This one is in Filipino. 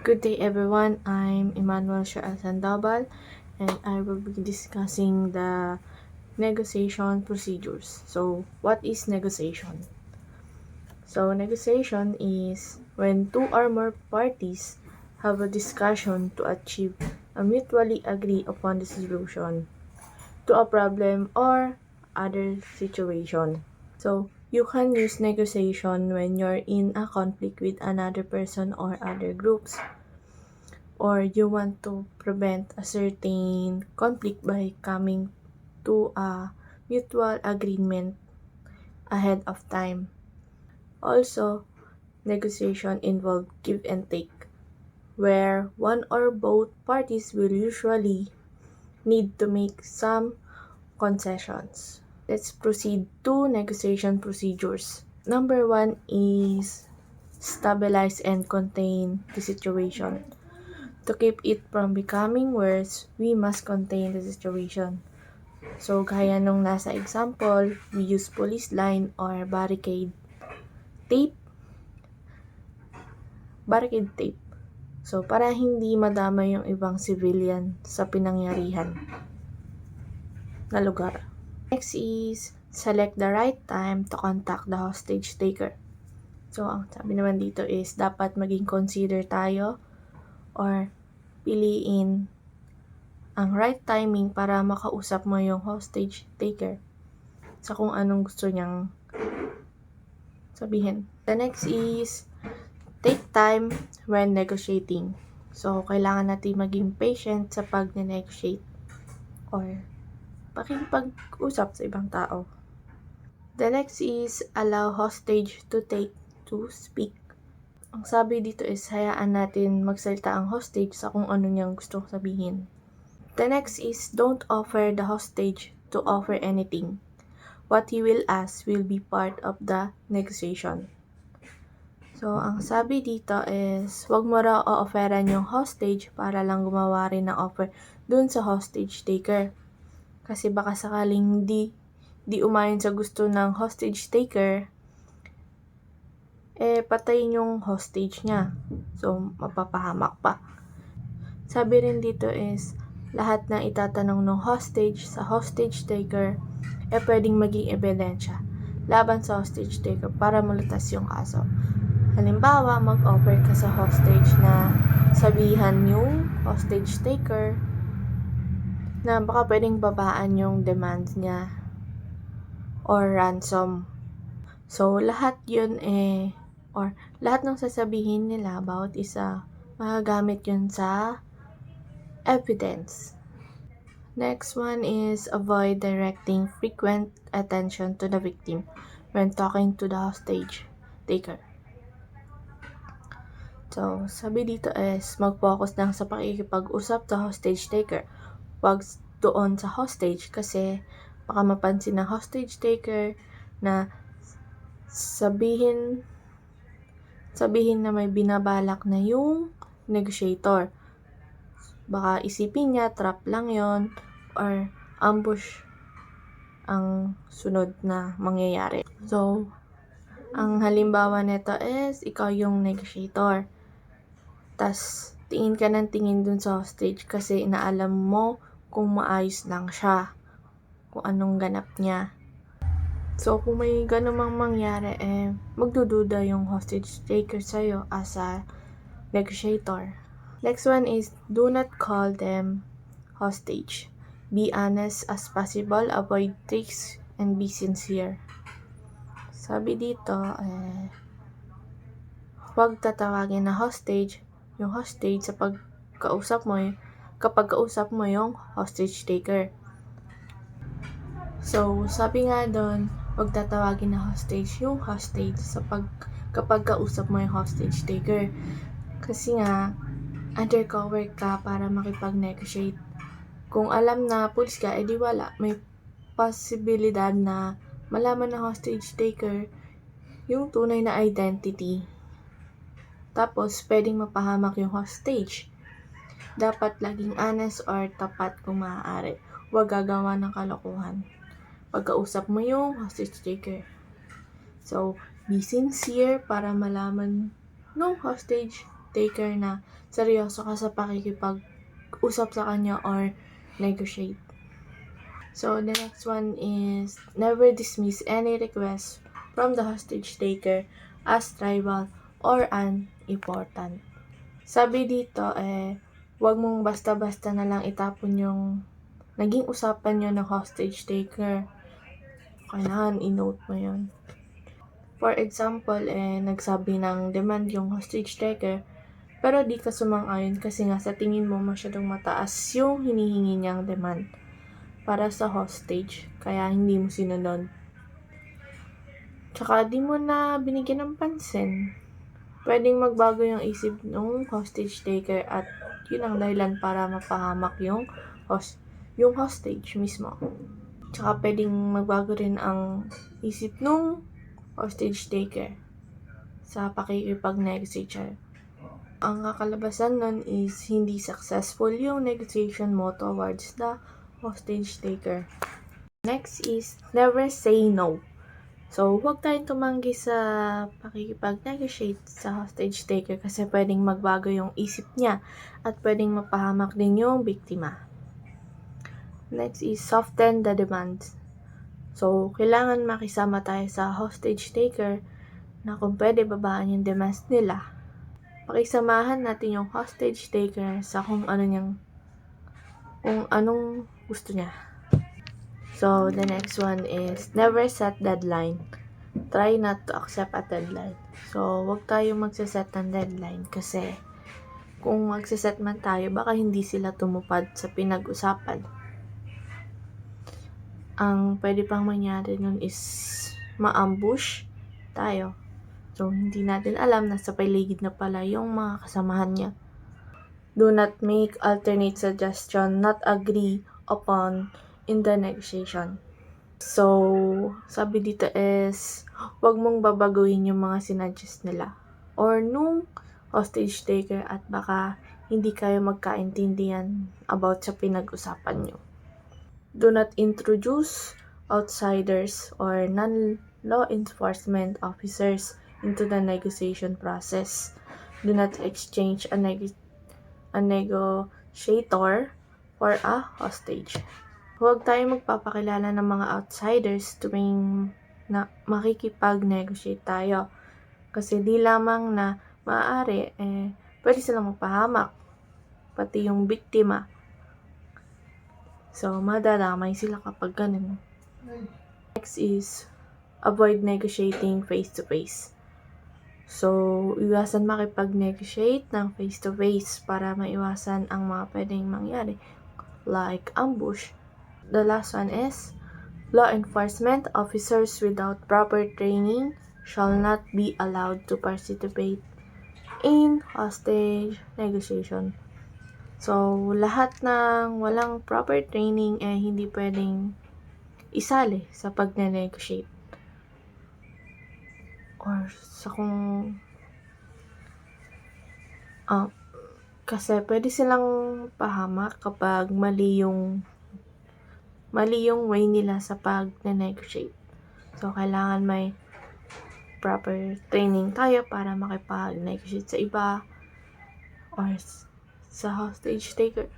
Good day everyone, I'm Emmanuel Shaal Sandoval and I will be discussing the negotiation procedures. So, what is negotiation? So, negotiation is when two or more parties have a discussion to achieve a mutually agree upon the solution to a problem or other situation. So, you can use negotiation when you're in a conflict with another person or other groups, or you want to prevent a certain conflict by coming to a mutual agreement ahead of time. Also, negotiation involve give and take, where one or both parties will usually need to make some concessions. Let's proceed to negotiation procedures. Number one is stabilize and contain the situation. To keep it from becoming worse, we must contain the situation. So, gaya nung nasa example, we use police line or tape, barricade tape. So, para hindi madama yung ibang civilian sa pinangyarihan na lugar. Next is, select the right time to contact the hostage taker. So, ang sabi naman dito is, dapat maging consider tayo or piliin ang right timing para makausap mo yung hostage taker sa kung anong gusto niyang sabihin. The next is, take time when negotiating. So, kailangan natin maging patient sa pag-negotiate or pakikipag-usap sa ibang tao. The next is, allow hostage to speak. Ang sabi dito is, hayaan natin magsalita ang hostage sa kung ano niyang gustong sabihin. The next is, don't offer the hostage to offer anything. What he will ask will be part of the negotiation. So, ang sabi dito is, wag mo raw o-offeran yung hostage para lang gumawa rin ng offer dun sa hostage taker. Kasi baka sakaling di umayon sa gusto ng hostage taker, patayin yung hostage niya. So, mapapahamak pa. Sabi rin dito is, lahat ng itatanong ng hostage sa hostage taker, pwedeng maging ebidensya laban sa hostage taker para malutas yung kaso. Halimbawa, mag-offer ka sa hostage na sabihan yung hostage taker na baka pwedeng babaan yung demands niya or ransom. So, lahat yun or lahat ng sasabihin nila bawat isa, magagamit yun sa evidence. Next one is avoid directing frequent attention to the victim when talking to the hostage taker. So, sabi dito is mag-focus lang sa pakikipag-usap sa hostage taker. Huwag doon sa hostage kasi baka mapansin ng hostage taker na sabihin na may binabalak na yung negotiator. Baka isipin niya trap lang yon or ambush ang sunod na mangyayari. So, ang halimbawa nito is ikaw yung negotiator. Tas, tingin ka ng tingin dun sa hostage kasi inaalam mo kung maayos lang siya, kung anong ganap niya. So, kung may ganun mangyari, magdududa yung hostage taker sa'yo as a negotiator. Next one is, do not call them hostage. Be honest as possible, avoid tricks, and be sincere. Sabi dito, huwag tatawagin na hostage yung hostage sa kapag kausap mo yung hostage taker. So, sabi nga doon, huwag tatawagin na hostage yung hostage kapag kausap mo yung hostage taker. Kasi nga, undercover ka para makipag-negotiate. Kung alam na pulis ka, edi wala. May posibilidad na malaman ng hostage taker yung tunay na identity. Tapos, pwedeng mapahamak yung hostage. Dapat laging honest or tapat kung maaari. Huwag gagawa ng kalokohan pagkausap mo yung hostage taker. So, be sincere para malaman ng hostage taker na seryoso ka sa pakikipag-usap sa kanya or negotiate. So, the next one is never dismiss any request from the hostage taker as trivial or unimportant. Sabi dito, wag mong basta-basta na lang itapon yung naging usapan nyo ng hostage taker. Kailangan i-note mo yun. For example, nagsabi ng demand yung hostage taker, pero di ka sumang-ayon kasi nga sa tingin mo masyadong mataas yung hinihingi niyang demand para sa hostage, kaya hindi mo sinunod. Tsaka di mo na binigyan ng pansin. Pwedeng magbago yung isip ng hostage taker at yun ang dahilan para mapahamak yung hostage mismo. Tsaka pwedeng magbago rin ang isip ng hostage taker sa pakikipag-negotiate. Ang kakalabasan nun is hindi successful yung negotiation mo towards the hostage taker. Next is never say no. So, huwag tayong tumanggi sa pakikipag-negotiate sa hostage taker kasi pwedeng magbago yung isip niya at pwedeng mapahamak din yung biktima. Next is soften the demand. So, kailangan makisama tayo sa hostage taker na kung pwede babaan yung demands nila. Pakisamahan natin yung hostage taker sa kung anong gusto niya. So, the next one is never set deadline. Try not to accept a deadline. So, wag tayo magsaset ng deadline kasi kung magsaset man tayo, baka hindi sila tumupad sa pinag-usapan. Ang pwede pang mangyari nun is ma-ambush tayo. So, hindi natin alam na sa paligid na pala yung mga kasamahan niya. Do not make alternate suggestion, not agree upon in the negotiation. So, sabi dito is, wag mong babaguhin yung mga sinuggest nila or nung hostage taker at baka hindi kayo magkaintindihan about sa pinag-usapan nyo. Do not introduce outsiders or non-law enforcement officers into the negotiation process. Do not exchange a negotiator for a hostage. Huwag tayo magpapakilala ng mga outsiders tuwing na makikipag-negotiate tayo. Kasi di lamang na maaari, pwede silang mapahamak. Pati yung biktima. So, madadamay sila kapag ganun. Next is, avoid negotiating face-to-face. So, iwasan makipag-negotiate ng face-to-face para maiwasan ang mga pwedeng mangyari. Like ambush. The last one is, law enforcement officers without proper training shall not be allowed to participate in hostage negotiation. So, lahat ng walang proper training hindi pwedeng isali sa pag-negotiate. Or sa kasi pwede silang pahamak kapag mali yung way nila sa pag-negotiate. So, kailangan may proper training tayo para makipag-negotiate sa iba or sa hostage taker.